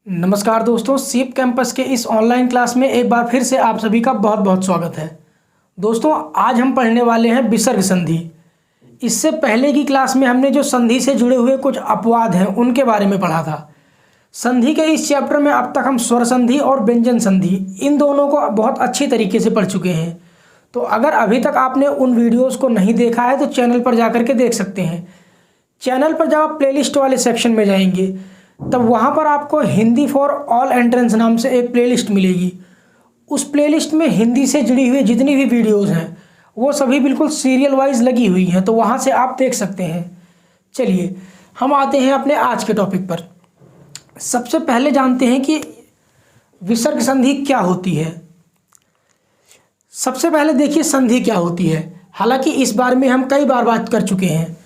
नमस्कार दोस्तों, सीप कैंपस के इस ऑनलाइन क्लास में एक बार फिर से आप सभी का बहुत बहुत स्वागत है। दोस्तों, आज हम पढ़ने वाले हैं विसर्ग संधि। इससे पहले की क्लास में हमने जो संधि से जुड़े हुए कुछ अपवाद हैं उनके बारे में पढ़ा था। संधि के इस चैप्टर में अब तक हम स्वर संधि और व्यंजन संधि इन दोनों को बहुत अच्छी तरीके से पढ़ चुके हैं। तो अगर अभी तक आपने उन वीडियोज़ को नहीं देखा है तो चैनल पर जा कर के देख सकते हैं। चैनल पर जब आप प्लेलिस्ट वाले सेक्शन में जाएंगे तब वहाँ पर आपको हिंदी फॉर ऑल एंट्रेंस नाम से एक प्लेलिस्ट मिलेगी। उस प्लेलिस्ट में हिंदी से जुड़ी हुई जितनी भी वीडियोस हैं वो सभी बिल्कुल सीरियल वाइज लगी हुई हैं, तो वहाँ से आप देख सकते हैं। चलिए हम आते हैं अपने आज के टॉपिक पर। सबसे पहले जानते हैं कि विसर्ग संधि क्या होती है। सबसे पहले देखिए संधि क्या होती है। हालांकि इस बारे में हम कई बार बात कर चुके हैं।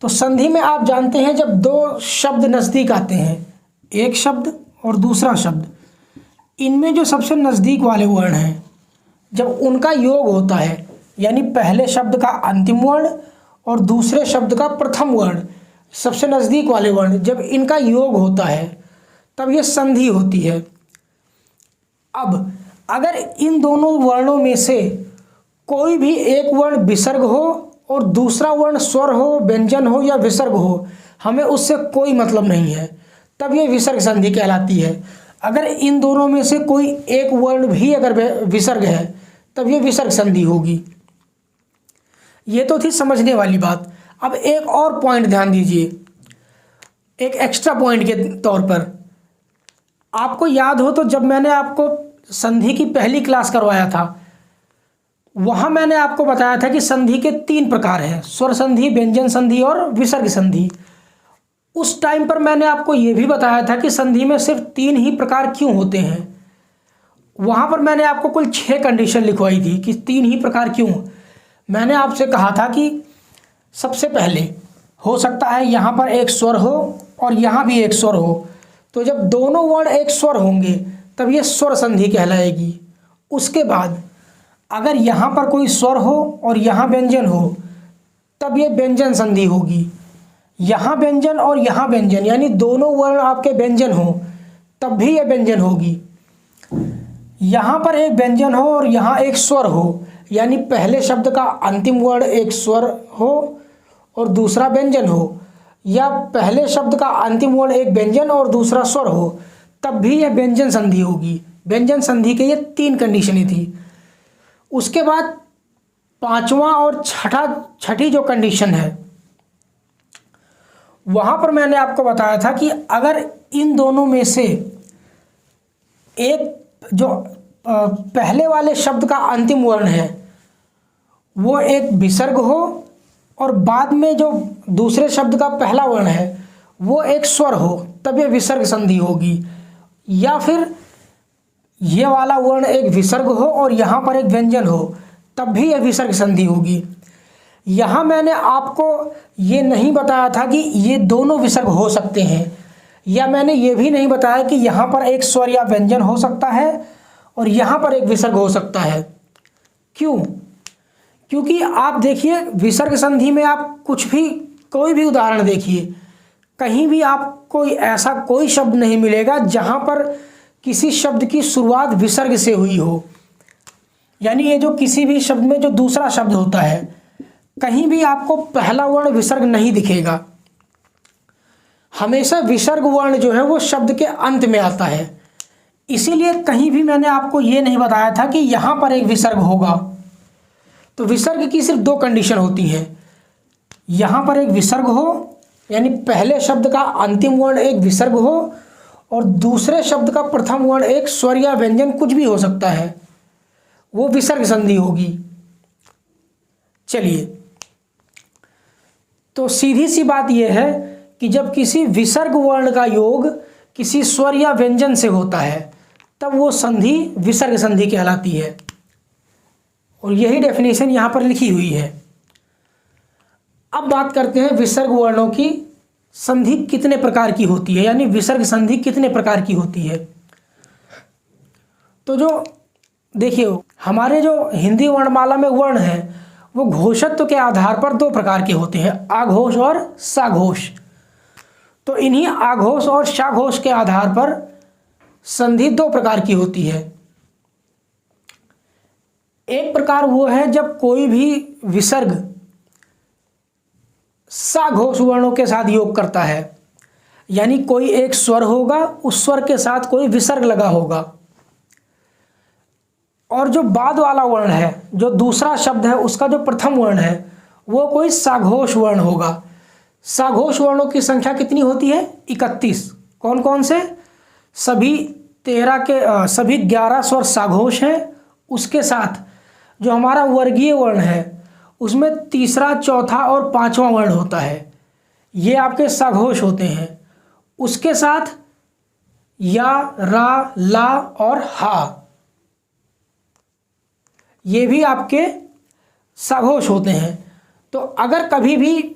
तो संधि में आप जानते हैं जब दो शब्द नज़दीक आते हैं, एक शब्द और दूसरा शब्द, इनमें जो सबसे नज़दीक वाले वर्ण हैं जब उनका योग होता है, यानी पहले शब्द का अंतिम वर्ण और दूसरे शब्द का प्रथम वर्ण, सबसे नज़दीक वाले वर्ण, जब इनका योग होता है तब ये संधि होती है। अब अगर इन दोनों वर्णों में से कोई भी एक वर्ण विसर्ग हो और दूसरा वर्ण स्वर हो, व्यंजन हो या विसर्ग हो, हमें उससे कोई मतलब नहीं है, तब ये विसर्ग संधि कहलाती है। अगर इन दोनों में से कोई एक वर्ण भी अगर विसर्ग है तब ये विसर्ग संधि होगी। ये तो थी समझने वाली बात। अब एक और पॉइंट ध्यान दीजिए, एक एक्स्ट्रा पॉइंट के तौर पर। आपको याद हो तो जब मैंने आपको संधि की पहली क्लास करवाया था वहाँ मैंने आपको बताया था कि संधि के 3 प्रकार हैं, स्वर संधि, व्यंजन संधि और विसर्ग संधि। उस टाइम पर मैंने आपको ये भी बताया था कि संधि में सिर्फ 3 ही प्रकार क्यों होते हैं। वहाँ पर मैंने आपको कुल 6 कंडीशन लिखवाई थी कि 3 ही प्रकार क्यों। मैंने आपसे कहा था कि सबसे पहले हो सकता है यहाँ पर एक स्वर हो और यहाँ भी एक स्वर हो, तो जब दोनों वर्ण एक स्वर होंगे तब ये स्वर संधि कहलाएगी। उसके बाद अगर यहाँ पर कोई स्वर हो और यहाँ व्यंजन हो तब ये व्यंजन संधि होगी। यहाँ व्यंजन और यहाँ व्यंजन, यानी दोनों वर्ण आपके व्यंजन हो तब भी ये व्यंजन होगी। यहाँ पर एक व्यंजन हो और यहाँ एक स्वर हो, यानी पहले शब्द का अंतिम वर्ण एक स्वर हो और दूसरा व्यंजन हो, या पहले शब्द का अंतिम वर्ण एक व्यंजन और दूसरा स्वर हो, तब भी यह व्यंजन संधि होगी। व्यंजन संधि के ये 3 कंडीशनें थी। उसके बाद 5वां और छठी जो कंडीशन है वहां पर मैंने आपको बताया था कि अगर इन दोनों में से एक जो पहले वाले शब्द का अंतिम वर्ण है वो एक विसर्ग हो और बाद में जो दूसरे शब्द का पहला वर्ण है वो एक स्वर हो, तब ये विसर्ग संधि होगी। या फिर ये वाला वर्ण एक विसर्ग हो और यहाँ पर एक व्यंजन हो, तब भी यह विसर्ग संधि होगी। यहाँ मैंने आपको ये नहीं बताया था कि ये दोनों विसर्ग हो सकते हैं, या मैंने ये भी नहीं बताया कि यहाँ पर एक स्वर या व्यंजन हो सकता है और यहाँ पर एक विसर्ग हो सकता है। क्यों? क्योंकि आप देखिए विसर्ग संधि में आप कुछ भी, कोई भी उदाहरण देखिए, कहीं भी आपको ऐसा कोई शब्द नहीं मिलेगा जहाँ पर किसी शब्द की शुरुआत विसर्ग से हुई हो। यानी ये जो किसी भी शब्द में जो दूसरा शब्द होता है कहीं भी आपको पहला वर्ण विसर्ग नहीं दिखेगा। हमेशा विसर्ग वर्ण जो है वो शब्द के अंत में आता है। इसीलिए कहीं भी मैंने आपको ये नहीं बताया था कि यहाँ पर एक विसर्ग होगा। तो विसर्ग की सिर्फ 2 कंडीशन होती हैं, यहाँ पर एक विसर्ग हो, यानी पहले शब्द का अंतिम वर्ण एक विसर्ग हो और दूसरे शब्द का प्रथम वर्ण एक स्वर या व्यंजन, कुछ भी हो सकता है, वो विसर्ग संधि होगी। चलिए, तो सीधी सी बात यह है कि जब किसी विसर्ग वर्ण का योग किसी स्वर या व्यंजन से होता है तब वो संधि विसर्ग संधि कहलाती है। और यही डेफिनेशन यहाँ पर लिखी हुई है। अब बात करते हैं विसर्ग वर्णों की संधि कितने प्रकार की होती है, यानी विसर्ग संधि कितने प्रकार की होती है। तो जो देखिए हमारे जो हिंदी वर्णमाला में वर्ण है वो घोषत्व के आधार पर 2 प्रकार के होते हैं, आघोष और साघोष। तो इन्हीं आघोष और साघोष के आधार पर संधि दो प्रकार की होती है। एक प्रकार वो है जब कोई भी विसर्ग साघोष वर्णों के साथ योग करता है, यानी कोई एक स्वर होगा, उस स्वर के साथ कोई विसर्ग लगा होगा, और जो बाद वाला वर्ण है, जो दूसरा शब्द है, उसका जो प्रथम वर्ण है वो कोई साघोष वर्ण होगा। साघोष वर्णों की संख्या कितनी होती है? 31। कौन कौन से? सभी 11 स्वर साघोष हैं, उसके साथ जो हमारा वर्गीय वर्ण है उसमें तीसरा, चौथा और पांचवा वर्ण होता है, ये आपके साघोष होते हैं। उसके साथ या, रा, ला और हा, ये भी आपके साघोष होते हैं। तो अगर कभी भी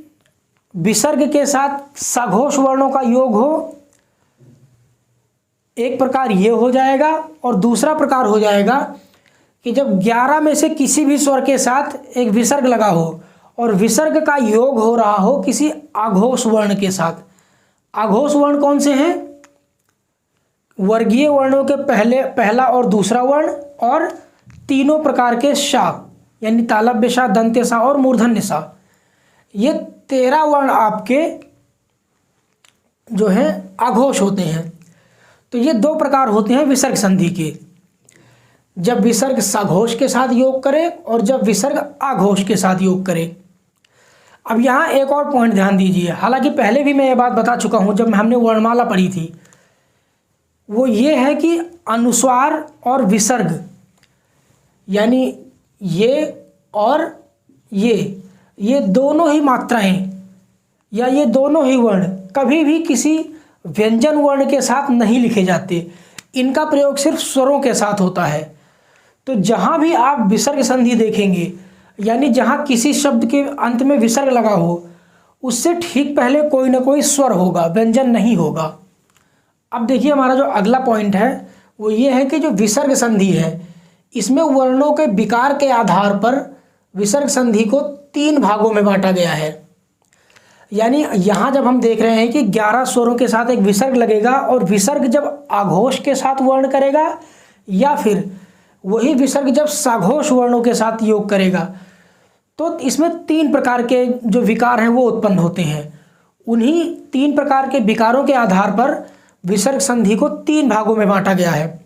विसर्ग के साथ साघोष वर्णों का योग हो, एक प्रकार ये हो जाएगा, और दूसरा प्रकार हो जाएगा कि जब 11 में से किसी भी स्वर के साथ एक विसर्ग लगा हो और विसर्ग का योग हो रहा हो किसी आघोष वर्ण के साथ। आघोष वर्ण कौन से हैं? वर्गीय वर्णों के पहला और दूसरा वर्ण, और तीनों प्रकार के शा, यानी तालव्य शा, दंत्य सा और मूर्धन्य सा। ये 13 वर्ण आपके जो हैं आघोष होते हैं। तो ये दो प्रकार होते हैं विसर्ग संधि के, जब विसर्ग साघोष के साथ योग करे और जब विसर्ग आघोष के साथ योग करे। अब यहाँ एक और पॉइंट ध्यान दीजिए, हालांकि पहले भी मैं ये बात बता चुका हूँ जब हमने वर्णमाला पढ़ी थी, वो ये है कि अनुस्वार और विसर्ग, यानी ये और ये दोनों ही मात्राएं या ये दोनों ही वर्ण कभी भी किसी व्यंजन वर्ण के साथ नहीं लिखे जाते, इनका प्रयोग सिर्फ स्वरों के साथ होता है। तो जहाँ भी आप विसर्ग संधि देखेंगे, यानी जहाँ किसी शब्द के अंत में विसर्ग लगा हो, उससे ठीक पहले कोई ना कोई स्वर होगा, व्यंजन नहीं होगा। अब देखिए हमारा जो अगला पॉइंट है वो ये है कि जो विसर्ग संधि है, इसमें वर्णों के विकार के आधार पर विसर्ग संधि को 3 भागों में बांटा गया है। यानी यहाँ जब हम देख रहे हैं कि 11 स्वरों के साथ एक विसर्ग लगेगा और विसर्ग जब आघोष के साथ वर्ण करेगा या फिर वही विसर्ग जब साघोष वर्णों के साथ योग करेगा, तो इसमें 3 प्रकार के जो विकार हैं वो उत्पन्न होते हैं। उन्हीं 3 प्रकार के विकारों के आधार पर विसर्ग संधि को 3 भागों में बांटा गया है।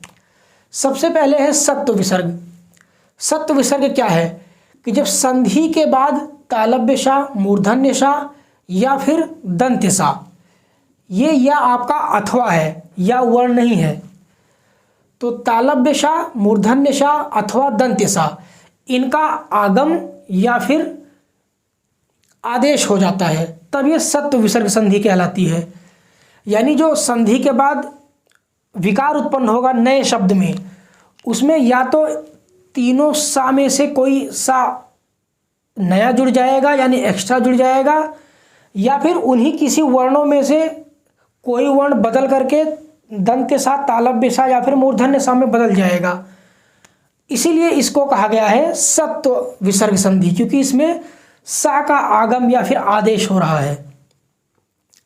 सबसे पहले है सत्व विसर्ग। सत्व विसर्ग क्या है कि जब संधि के बाद तालव्य सा, मूर्धन्य सा या फिर दंत्य सा, ये या आपका अथवा है या वर्ण नहीं है, तो तालव्य सा, मूर्धन्य सा अथवा दंत्य सा, इनका आगम या फिर आदेश हो जाता है, तब ये सत्व विसर्ग संधि कहलाती है। यानी जो संधि के बाद विकार उत्पन्न होगा नए शब्द में, उसमें या तो तीनों सा में से कोई सा नया जुड़ जाएगा यानी एक्स्ट्रा जुड़ जाएगा, या फिर उन्हीं किसी वर्णों में से कोई वर्ण बदल करके दंत के साथ तालव्य सा या फिर मूर्धन्य सा में बदल जाएगा। इसीलिए इसको कहा गया है सत्व विसर्ग संधि, क्योंकि इसमें सा का आगम या फिर आदेश हो रहा है।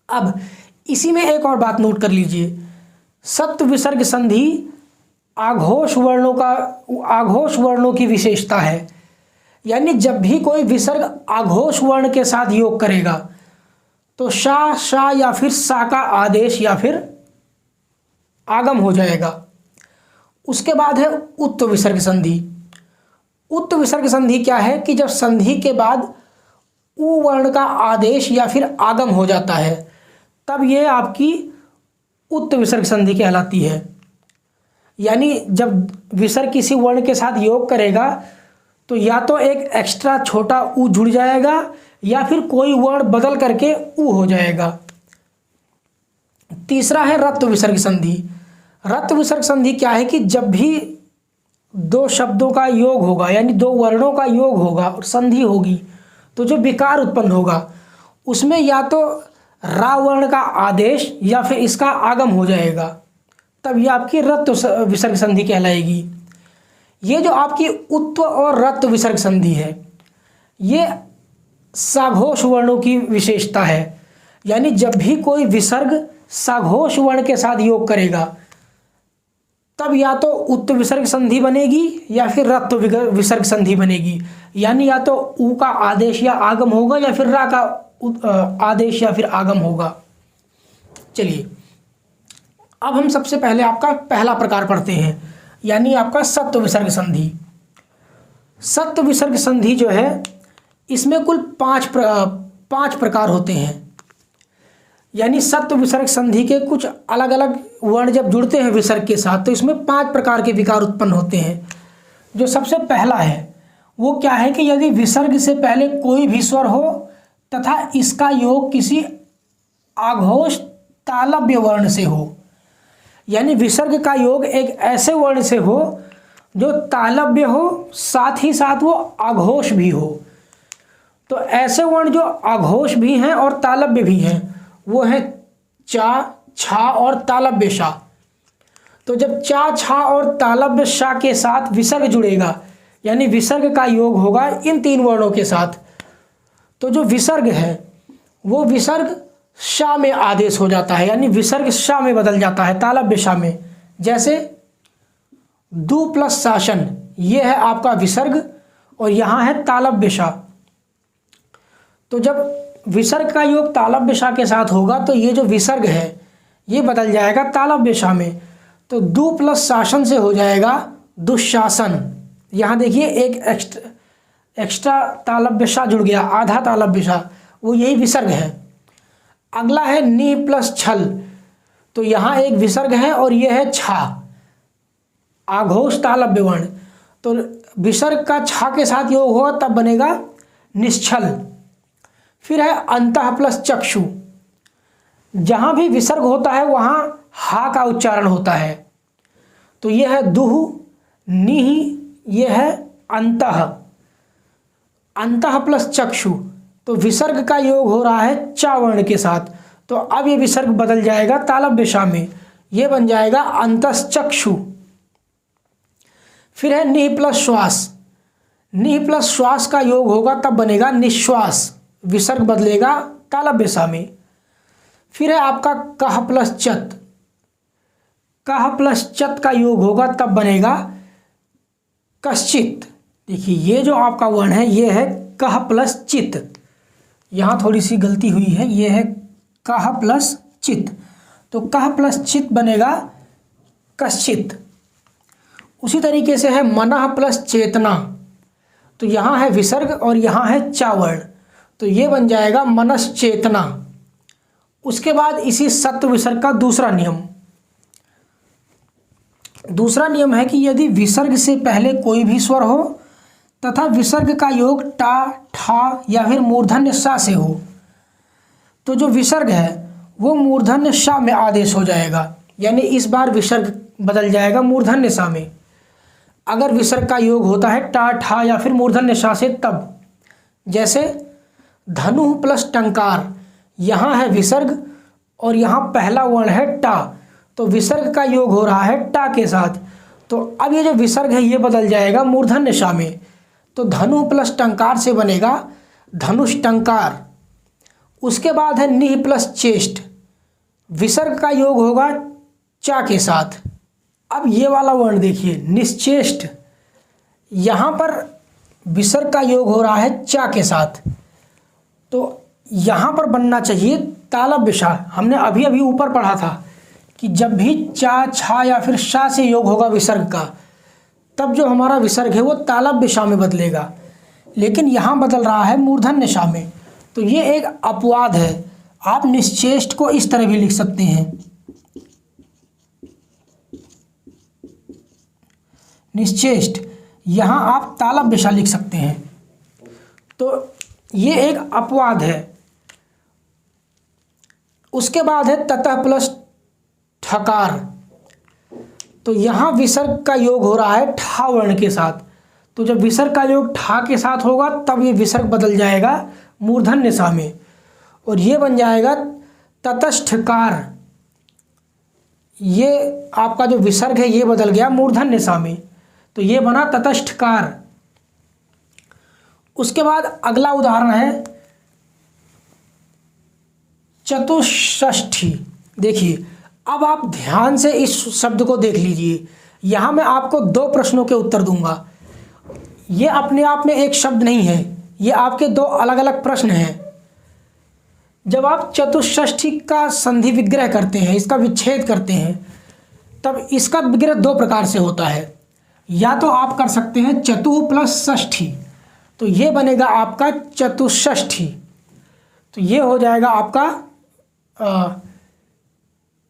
अब इसी में एक और बात नोट कर लीजिए, सत्व विसर्ग संधि आघोष वर्णों की विशेषता है। यानी जब भी कोई विसर्ग आघोष वर्ण के साथ योग करेगा तो शा, शा या फिर सा का आदेश या फिर आगम हो जाएगा। उसके बाद है उत्व विसर्ग संधि। उत्व विसर्ग संधि क्या है कि जब संधि के बाद उ वर्ण का आदेश या फिर आगम हो जाता है, तब ये आपकी उत्व विसर्ग संधि कहलाती है। यानी जब विसर्ग किसी वर्ण के साथ योग करेगा तो या तो एक एक्स्ट्रा छोटा उ जुड़ जाएगा या फिर कोई वर्ण बदल करके उ हो जाएगा। तीसरा है रत्व विसर्ग संधि। रत्व विसर्ग संधि क्या है कि जब भी 2 शब्दों का योग होगा यानी 2 वर्णों का योग होगा और संधि होगी, तो जो विकार उत्पन्न होगा उसमें या तो रा वर्ण का आदेश या फिर इसका आगम हो जाएगा, तब ये आपकी रत्व विसर्ग संधि कहलाएगी। ये जो आपकी उत्व और रत्व विसर्ग संधि है, ये साघोष वर्णों की विशेषता है। यानी जब भी कोई विसर्ग साघोष वर्ण के साथ योग करेगा तब या तो उत्त विसर्ग संधि बनेगी या फिर रत्व विसर्ग संधि बनेगी, यानी या तो उ का आदेश या आगम होगा या फिर रा का आदेश या फिर आगम होगा। चलिए अब हम सबसे पहले आपका पहला प्रकार पढ़ते हैं, यानी आपका सत्व विसर्ग संधि। सत्व विसर्ग संधि जो है इसमें कुल पांच प्रकार होते हैं, यानी सत्व विसर्ग संधि के कुछ अलग अलग वर्ण जब जुड़ते हैं विसर्ग के साथ तो इसमें 5 प्रकार के विकार उत्पन्न होते हैं। जो सबसे पहला है वो क्या है कि यदि विसर्ग से पहले कोई भी स्वर हो तथा इसका योग किसी आघोष तालव्य वर्ण से हो, यानी विसर्ग का योग एक ऐसे वर्ण से हो जो तालव्य हो, साथ ही साथ वो आघोष भी हो। तो ऐसे वर्ण जो आघोष भी हैं और तालव्य भी हैं वो है चा, छा और तालव्य शा। तो जब चा, छा और तालव्य शा के साथ विसर्ग जुड़ेगा, यानी विसर्ग का योग होगा इन 3 वर्णों के साथ, तो जो विसर्ग है वो विसर्ग शा में आदेश हो जाता है, यानी विसर्ग शा में बदल जाता है, तालव्य शा में। जैसे दु प्लस शासन, ये है आपका विसर्ग और यहाँ है तालव्य शा। तो जब विसर्ग का योग तालव्य शा के साथ होगा तो ये जो विसर्ग है ये बदल जाएगा तालव्य शा में। तो दु प्लस शासन से हो जाएगा दुशासन। यहाँ देखिए एक एक्स्ट्रा तालव्य शा जुड़ गया, आधा तालव्य शा, वो यही विसर्ग है। अगला है नी प्लस छल, तो यहाँ एक विसर्ग है और ये है छा, आघोष तालव्य वर्ण। तो विसर्ग का छा के साथ योग होगा तब बनेगा निश्छल। फिर है अंतः प्लस चक्षु, जहाँ भी विसर्ग होता है वहाँ हा का उच्चारण होता है, तो यह है दुह, निहि, यह है अंतः। अंतः प्लस चक्षु, तो विसर्ग का योग हो रहा है चा वर्ण के साथ, तो अब ये विसर्ग बदल जाएगा तालव्य शा में, ये बन जाएगा अंतश्चक्षु। फिर है निह प्लस श्वास, निह प्लस श्वास का योग होगा तब बनेगा निश्वास, विसर्ग बदलेगा तालव्य शा में। फिर है आपका कह प्लस चत, कह प्लस चत का योग होगा तब बनेगा कश्चित। देखिए ये जो आपका वर्ण है ये है कह प्लस चित, यहाँ थोड़ी सी गलती हुई है, ये है कह प्लस चित, तो कह प्लस चित बनेगा कश्चित। उसी तरीके से है मनः प्लस चेतना, तो यहाँ है विसर्ग और यहाँ है चा वर्ण, तो ये बन जाएगा मनश्चेतना। उसके बाद इसी सत्व विसर्ग का दूसरा नियम है कि यदि विसर्ग से पहले कोई भी स्वर हो तथा विसर्ग का योग टा, ठा या फिर मूर्धन्य सा से हो, तो जो विसर्ग है वो मूर्धन्य सा में आदेश हो जाएगा, यानी इस बार विसर्ग बदल जाएगा मूर्धन्य सा में। अगर विसर्ग का योग होता है टा, ठा या फिर मूर्धन्य सा से तब, जैसे धनु प्लस टंकार, यहाँ है विसर्ग और यहाँ पहला वर्ण है टा, तो विसर्ग का योग हो रहा है टा के साथ, तो अब ये जो विसर्ग है ये बदल जाएगा मूर्धन्य शा में, तो धनु प्लस टंकार से बनेगा धनुष्टंकार। उसके बाद है निह प्लस चेष्ट, विसर्ग का योग होगा चा के साथ। अब ये वाला वर्ण देखिए निश्चेष्ट, यहाँ पर विसर्ग का योग हो रहा है चा के साथ, तो यहाँ पर बनना चाहिए तालव्य शा। हमने अभी अभी ऊपर पढ़ा था कि जब भी चा, छा या फिर शा से योग होगा विसर्ग का तब जो हमारा विसर्ग है वो तालव्य शा में बदलेगा, लेकिन यहाँ बदल रहा है मूर्धन्य शा में, तो ये एक अपवाद है। आप निश्चेष्ट को इस तरह भी लिख सकते हैं, निश्चेष्ट, यहाँ आप तालव्य शा लिख सकते हैं, तो ये एक अपवाद है। उसके बाद है ततः प्लस ठकार, तो यहाँ विसर्ग का योग हो रहा है ठा वर्ण के साथ, तो जब विसर्ग का योग ठा के साथ होगा तब ये विसर्ग बदल जाएगा मूर्धन्य सा में और ये बन जाएगा ततष्ठकार। ये आपका जो विसर्ग है ये बदल गया मूर्धन्य सा में, तो ये बना ततष्ठकार। उसके बाद अगला उदाहरण है चतुष्षष्ठी। देखिए अब आप ध्यान से इस शब्द को देख लीजिए, यहाँ मैं आपको 2 प्रश्नों के उत्तर दूंगा। ये अपने आप में एक शब्द नहीं है, ये आपके 2 अलग अलग प्रश्न हैं। जब आप चतुष्षष्ठी का संधि विग्रह करते हैं, इसका विच्छेद करते हैं, तब इसका विग्रह 2 प्रकार से होता है। या तो आप कर सकते हैं चतुः प्लस षष्ठी, तो ये बनेगा आपका चतुष्षष्ठी, तो ये हो जाएगा आपका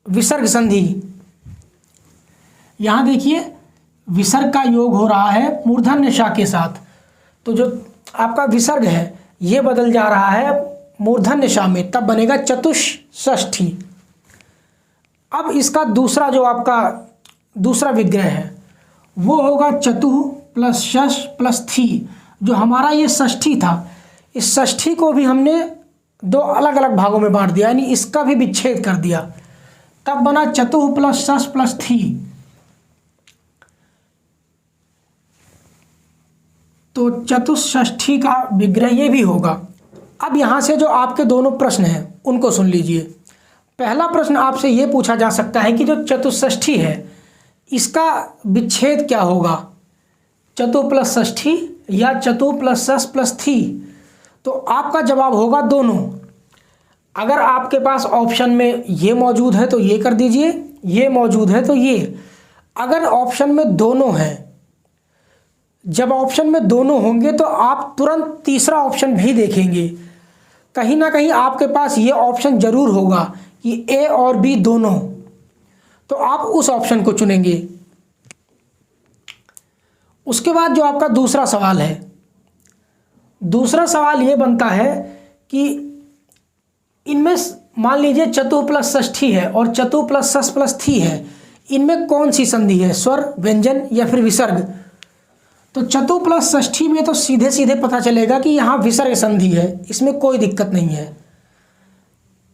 विसर्ग संधि। यहाँ देखिए विसर्ग का योग हो रहा है मूर्धन्य ष के साथ, तो जो आपका विसर्ग है ये बदल जा रहा है मूर्धन्य ष में, तब बनेगा चतुष्षष्ठी। अब इसका दूसरा जो आपका दूसरा विग्रह है वो होगा चतुः प्लस षष् प्लस थी। जो हमारा ये षष्ठी था, इस षष्ठी को भी हमने 2 अलग अलग भागों में बांट दिया, यानी इसका भी विच्छेद कर दिया, तब बना चतुः प्लस षष् प्लस थी। तो चतुष्षष्ठी का विग्रह ये भी होगा। अब यहाँ से जो आपके दोनों प्रश्न हैं उनको सुन लीजिए। पहला प्रश्न आपसे ये पूछा जा सकता है कि जो चतुष्षष्ठी है इसका विच्छेद क्या होगा, चतु प्लस षष्ठी या चतु प्लस षष् प्लस थी। तो आपका जवाब होगा दोनों। अगर आपके पास ऑप्शन में ये मौजूद है तो ये कर दीजिए, ये मौजूद है तो ये। अगर ऑप्शन में दोनों हैं, जब ऑप्शन में दोनों होंगे तो आप तुरंत तीसरा ऑप्शन भी देखेंगे। कहीं ना कहीं आपके पास ये ऑप्शन ज़रूर होगा कि ए और बी दोनों, तो आप उस ऑप्शन को चुनेंगे। उसके बाद जो आपका दूसरा सवाल है, दूसरा सवाल ये बनता है कि इनमें मान लीजिए चतु प्लस षष्ठी है और चतु प्लस षष् प्लस थी है, इनमें कौन सी संधि है, स्वर, व्यंजन या फिर विसर्ग। तो चतु प्लस षष्ठी में तो सीधे सीधे पता चलेगा कि यहाँ विसर्ग संधि है, इसमें कोई दिक्कत नहीं है।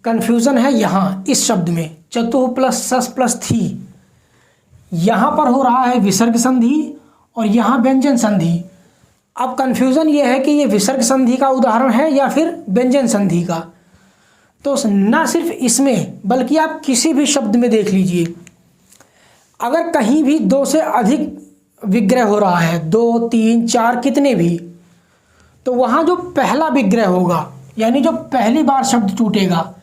कन्फ्यूज़न है यहाँ इस शब्द में, चतु प्लस षष् प्लस थी, यहाँ पर हो रहा है विसर्ग संधि और यहाँ व्यंजन संधि। अब कन्फ्यूज़न ये है कि ये विसर्ग संधि का उदाहरण है या फिर व्यंजन संधि का। तो ना सिर्फ इसमें बल्कि आप किसी भी शब्द में देख लीजिए, अगर कहीं भी 2 से अधिक विग्रह हो रहा है, 2, 3, 4 कितने भी, तो वहाँ जो पहला विग्रह होगा यानी जो पहली बार शब्द टूटेगा,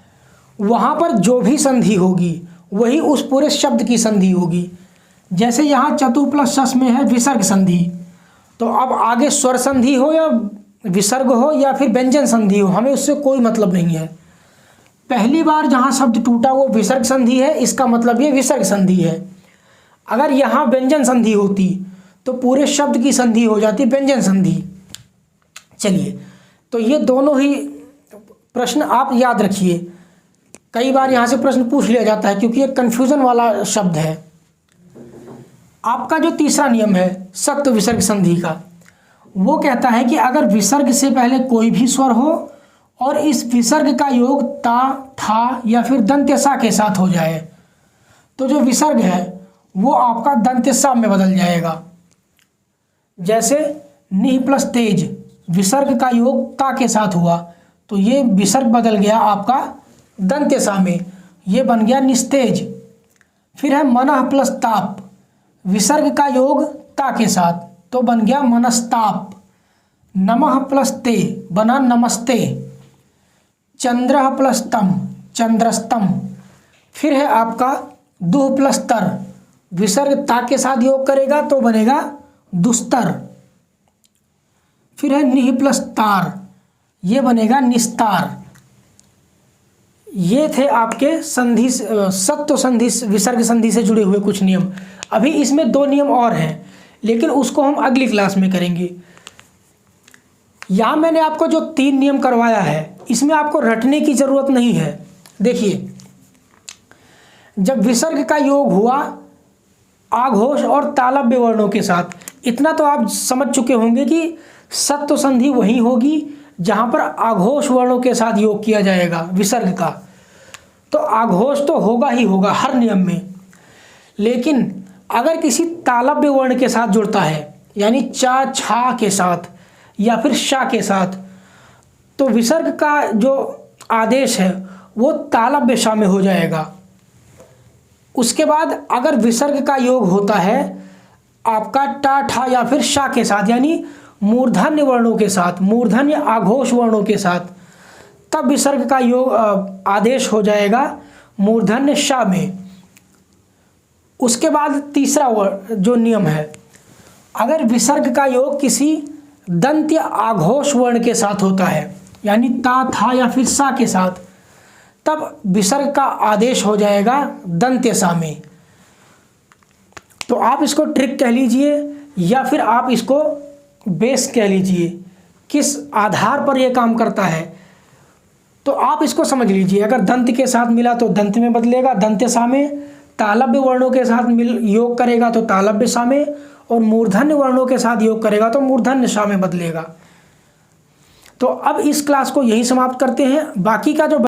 वहाँ पर जो भी संधि होगी वही उस पूरे शब्द की संधि होगी। जैसे यहाँ चतु प्लस षष् में है विसर्ग संधि, तो अब आगे स्वर संधि हो या विसर्ग हो या फिर व्यंजन संधि हो, हमें उससे कोई मतलब नहीं है। पहली बार जहाँ शब्द टूटा वो विसर्ग संधि है, इसका मतलब ये विसर्ग संधि है। अगर यहाँ व्यंजन संधि होती तो पूरे शब्द की संधि हो जाती व्यंजन संधि। चलिए, तो ये दोनों ही प्रश्न आप याद रखिए, कई बार यहाँ से प्रश्न पूछ लिया जाता है क्योंकि ये कन्फ्यूज़न वाला शब्द है। आपका जो तीसरा नियम है सत्व विसर्ग संधि का, वो कहता है कि अगर विसर्ग से पहले कोई भी स्वर हो और इस विसर्ग का योग ता, ठा या फिर दंत्य सा के साथ हो जाए, तो जो विसर्ग है वो आपका दंत्य सा में बदल जाएगा। जैसे निह प्लस तेज, विसर्ग का योग ता के साथ हुआ तो ये विसर्ग बदल गया आपका दंत्य सा में, ये बन गया निस्तेज। फिर है मनः प्लस ताप, विसर्ग का योग ता के साथ तो बन गया मनस्ताप। नमः प्लस ते बना नमस्ते। चंद्रः प्लस तम, चंद्रस्तम। फिर है आपका दुह प्लस तर, विसर्ग ता के साथ योग करेगा तो बनेगा दुस्तर। फिर है निह प्लस तार, ये बनेगा निस्तार। ये थे आपके संधि सत्व संधि विसर्ग संधि से जुड़े हुए कुछ नियम। अभी इसमें 2 नियम और हैं, लेकिन उसको हम अगली क्लास में करेंगे। यहाँ मैंने आपको जो 3 नियम करवाया है, इसमें आपको रटने की ज़रूरत नहीं है। देखिए, जब विसर्ग का योग हुआ आघोष और तालव्य वर्णों के साथ, इतना तो आप समझ चुके होंगे कि सत्व संधि वही होगी जहाँ पर आघोष वर्णों के साथ योग किया जाएगा विसर्ग का। तो आघोष तो होगा ही होगा हर नियम में, लेकिन अगर किसी तालव्य वर्ण के साथ जुड़ता है यानी चा, छा के साथ या फिर शा के साथ, तो विसर्ग का जो आदेश है वो तालव्य शा में हो जाएगा। उसके बाद अगर विसर्ग का योग होता है आपका टा ठा या फिर शा के साथ, यानी मूर्धन्य वर्णों के साथ, मूर्धन्य आघोष वर्णों के साथ, तब विसर्ग का योग आदेश हो जाएगा मूर्धन्य शा में। उसके बाद तीसरा जो नियम है, अगर विसर्ग का योग किसी दंत्य आघोष वर्ण के साथ होता है, यानी ता था या फिर सा के साथ, तब विसर्ग का आदेश हो जाएगा दंत्य सा में। तो आप इसको ट्रिक कह लीजिए या फिर आप इसको बेस कह लीजिए, किस आधार पर यह काम करता है तो आप इसको समझ लीजिए। अगर दंत के साथ मिला तो दंत में बदलेगा दंत्य सा में, तालव्य वर्णों के साथ योग करेगा तो तालव्य सा में, और मूर्धन्य वर्णों के साथ योग करेगा तो मूर्धन्य सा में बदलेगा। तो अब इस क्लास को यही समाप्त करते हैं। बाकी का जो